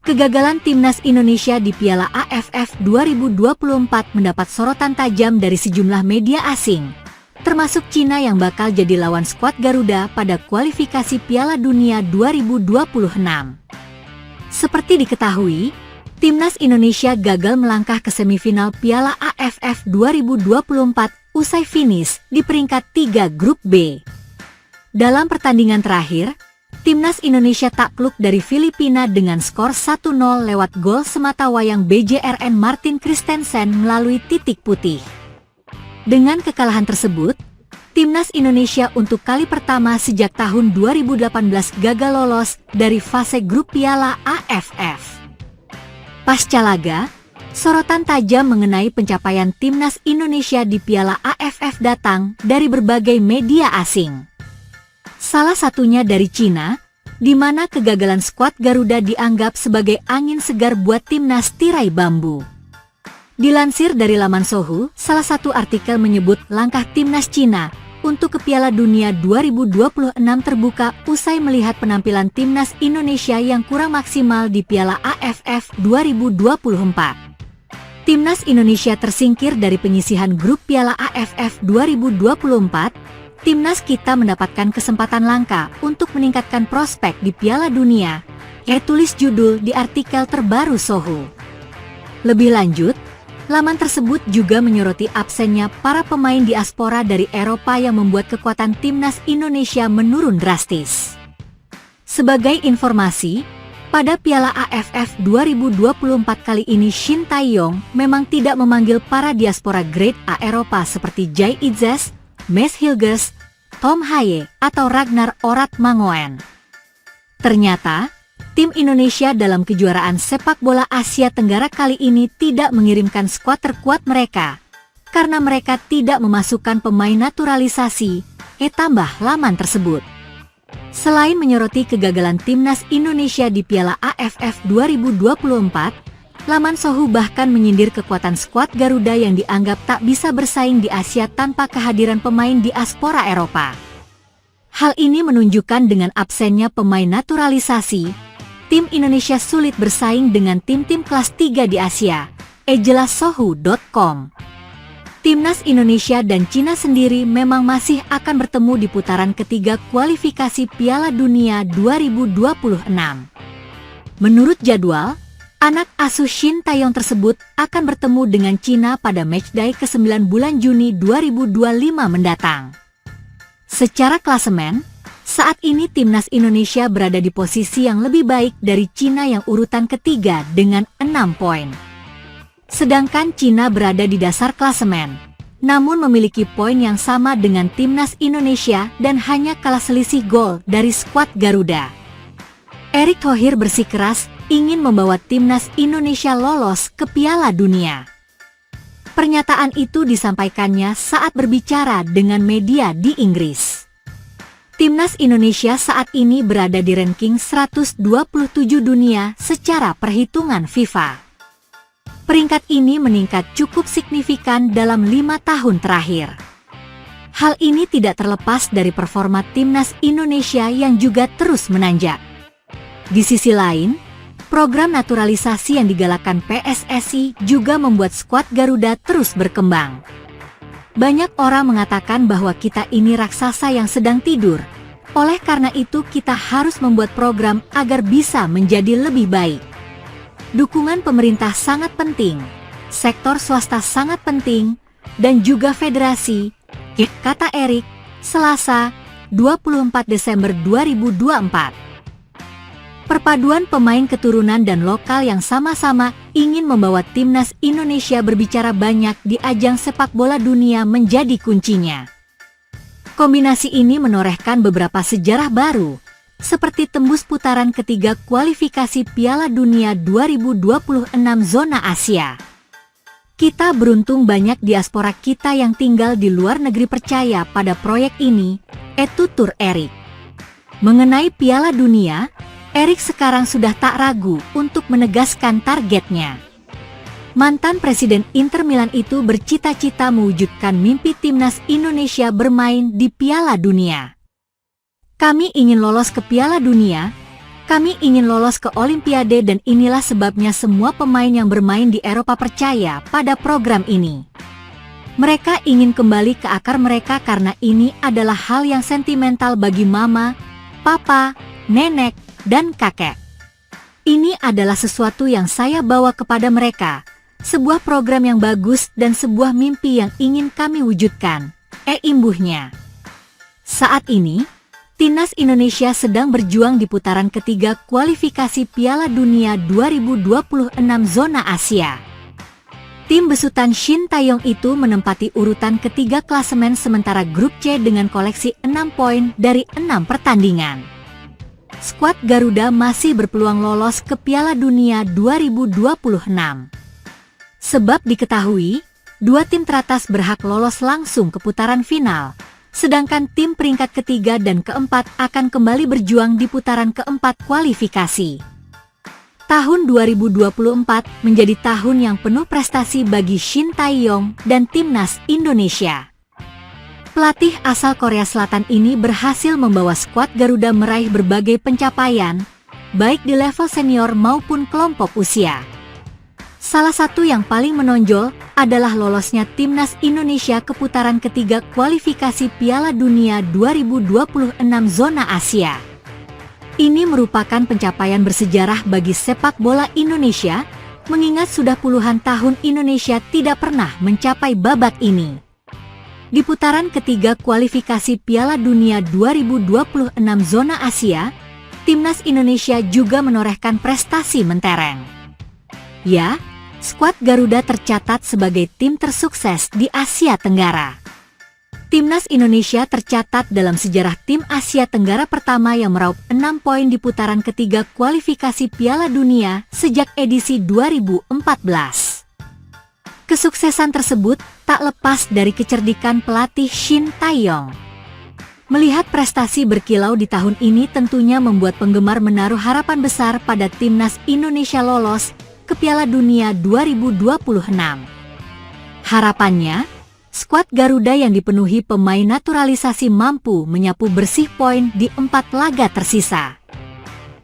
Kegagalan timnas Indonesia di Piala AFF 2024 mendapat sorotan tajam dari sejumlah media asing, termasuk Cina yang bakal jadi lawan skuad Garuda pada kualifikasi Piala Dunia 2026. Seperti diketahui, timnas Indonesia gagal melangkah ke semifinal Piala AFF 2024 usai finish di peringkat 3 Grup B. Dalam pertandingan terakhir, timnas Indonesia takluk dari Filipina dengan skor 1-0 lewat gol sematawayang BJRN Martin Christensen melalui titik putih. Dengan kekalahan tersebut, timnas Indonesia untuk kali pertama sejak tahun 2018 gagal lolos dari fase grup Piala AFF. Pasca laga, sorotan tajam mengenai pencapaian timnas Indonesia di Piala AFF datang dari berbagai media asing. Salah satunya dari Cina, di mana kegagalan skuad Garuda dianggap sebagai angin segar buat timnas tirai bambu. Dilansir dari laman Sohu, salah satu artikel menyebut langkah timnas Cina untuk ke Piala Dunia 2026 terbuka usai melihat penampilan timnas Indonesia yang kurang maksimal di Piala AFF 2024. Timnas Indonesia tersingkir dari penyisihan grup Piala AFF 2024. Timnas kita mendapatkan kesempatan langka untuk meningkatkan prospek di Piala Dunia, tulis judul di artikel terbaru Sohu. Lebih lanjut, laman tersebut juga menyoroti absennya para pemain diaspora dari Eropa yang membuat kekuatan timnas Indonesia menurun drastis. Sebagai informasi, pada Piala AFF 2024 kali ini Shin Tae-yong memang tidak memanggil para diaspora grade A Eropa seperti Jai Itzes, Mes Hilgers, Tom Haye, atau Ragnar Orat Mangoen. Ternyata, tim Indonesia dalam kejuaraan sepak bola Asia Tenggara kali ini tidak mengirimkan skuad terkuat mereka, karena mereka tidak memasukkan pemain naturalisasi, tambah laman tersebut. Selain menyoroti kegagalan timnas Indonesia di Piala AFF 2024, laman Sohu bahkan menyindir kekuatan skuad Garuda yang dianggap tak bisa bersaing di Asia tanpa kehadiran pemain diaspora Eropa. Hal ini menunjukkan dengan absennya pemain naturalisasi, tim Indonesia sulit bersaing dengan tim-tim kelas 3 di Asia, jelas Sohu.com. Timnas Indonesia dan Cina sendiri memang masih akan bertemu di putaran ketiga kualifikasi Piala Dunia 2026. Menurut jadwal, anak asuh Shin Tae-yong tersebut akan bertemu dengan Cina pada matchday ke-9 bulan Juni 2025 mendatang. Secara klasemen, saat ini timnas Indonesia berada di posisi yang lebih baik dari Cina yang urutan ketiga dengan 6 poin. Sedangkan Cina berada di dasar klasemen, namun memiliki poin yang sama dengan timnas Indonesia dan hanya kalah selisih gol dari skuad Garuda. Erick Thohir bersikeras ingin membawa timnas Indonesia lolos ke Piala Dunia. Pernyataan itu disampaikannya saat berbicara dengan media di Inggris. Timnas Indonesia saat ini berada di ranking 127 dunia secara perhitungan FIFA. Peringkat ini meningkat cukup signifikan dalam 5 tahun terakhir. Hal ini tidak terlepas dari performa timnas Indonesia yang juga terus menanjak. Di sisi lain, program naturalisasi yang digalakkan PSSI juga membuat skuad Garuda terus berkembang. Banyak orang mengatakan bahwa kita ini raksasa yang sedang tidur. Oleh karena itu kita harus membuat program agar bisa menjadi lebih baik. Dukungan pemerintah sangat penting, sektor swasta sangat penting, dan juga federasi, kata Erick, Selasa, 24 Desember 2024. Perpaduan pemain keturunan dan lokal yang sama-sama ingin membawa timnas Indonesia berbicara banyak di ajang sepak bola dunia menjadi kuncinya. Kombinasi ini menorehkan beberapa sejarah baru, seperti tembus putaran ketiga kualifikasi Piala Dunia 2026 zona Asia. Kita beruntung banyak diaspora kita yang tinggal di luar negeri percaya pada proyek ini, tutur Erick. Mengenai Piala Dunia, Erick sekarang sudah tak ragu untuk menegaskan targetnya. Mantan Presiden Inter Milan itu bercita-cita mewujudkan mimpi timnas Indonesia bermain di Piala Dunia. Kami ingin lolos ke Piala Dunia, Kami ingin lolos ke Olimpiade dan inilah sebabnya semua pemain yang bermain di Eropa percaya pada program ini. Mereka ingin kembali ke akar mereka karena ini adalah hal yang sentimental bagi mama, papa, nenek, dan kakek. Ini adalah sesuatu yang saya bawa kepada mereka, sebuah program yang bagus dan sebuah mimpi yang ingin kami wujudkan, imbuhnya. Saat ini, Timnas Indonesia sedang berjuang di putaran ketiga kualifikasi Piala Dunia 2026 zona Asia. Tim besutan Shin Tae-yong itu menempati urutan ketiga klasemen sementara grup C dengan koleksi 6 poin dari 6 pertandingan. Skuad Garuda masih berpeluang lolos ke Piala Dunia 2026. Sebab diketahui, dua tim teratas berhak lolos langsung ke putaran final. Sedangkan tim peringkat ketiga dan keempat akan kembali berjuang di putaran keempat kualifikasi. Tahun 2024 menjadi tahun yang penuh prestasi bagi Shin Tae-yong dan Timnas Indonesia. Pelatih asal Korea Selatan ini berhasil membawa skuad Garuda meraih berbagai pencapaian, baik di level senior maupun kelompok usia. Salah satu yang paling menonjol adalah lolosnya Timnas Indonesia ke putaran ketiga kualifikasi Piala Dunia 2026 zona Asia. Ini merupakan pencapaian bersejarah bagi sepak bola Indonesia, mengingat sudah puluhan tahun Indonesia tidak pernah mencapai babak ini. Di putaran ketiga kualifikasi Piala Dunia 2026 zona Asia, Timnas Indonesia juga menorehkan prestasi mentereng. Ya, skuad Garuda tercatat sebagai tim tersukses di Asia Tenggara. Timnas Indonesia tercatat dalam sejarah tim Asia Tenggara pertama yang meraup 6 poin di putaran ketiga kualifikasi Piala Dunia sejak edisi 2014. Kesuksesan tersebut tak lepas dari kecerdikan pelatih Shin Tae-yong. Melihat prestasi berkilau di tahun ini tentunya membuat penggemar menaruh harapan besar pada Timnas Indonesia lolos ke Piala Dunia 2026. Harapannya, skuad Garuda yang dipenuhi pemain naturalisasi mampu menyapu bersih poin di 4 laga tersisa.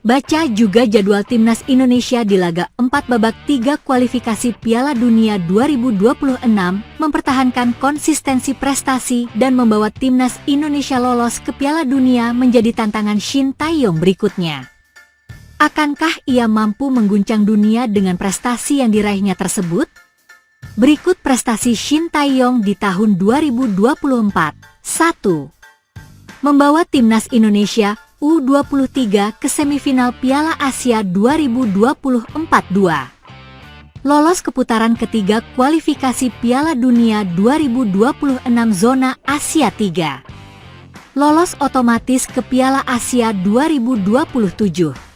Baca juga jadwal Timnas Indonesia di laga 4 babak 3 kualifikasi Piala Dunia 2026 mempertahankan konsistensi prestasi dan membawa Timnas Indonesia lolos ke Piala Dunia menjadi tantangan Shin Tae-yong berikutnya. Akankah ia mampu mengguncang dunia dengan prestasi yang diraihnya tersebut? Berikut prestasi Shin Tae-yong di tahun 2024. 1. Membawa Timnas Indonesia U23 ke semifinal Piala Asia 2024. 2. Lolos ke putaran ketiga kualifikasi Piala Dunia 2026 zona Asia 3. Lolos otomatis ke Piala Asia 2027.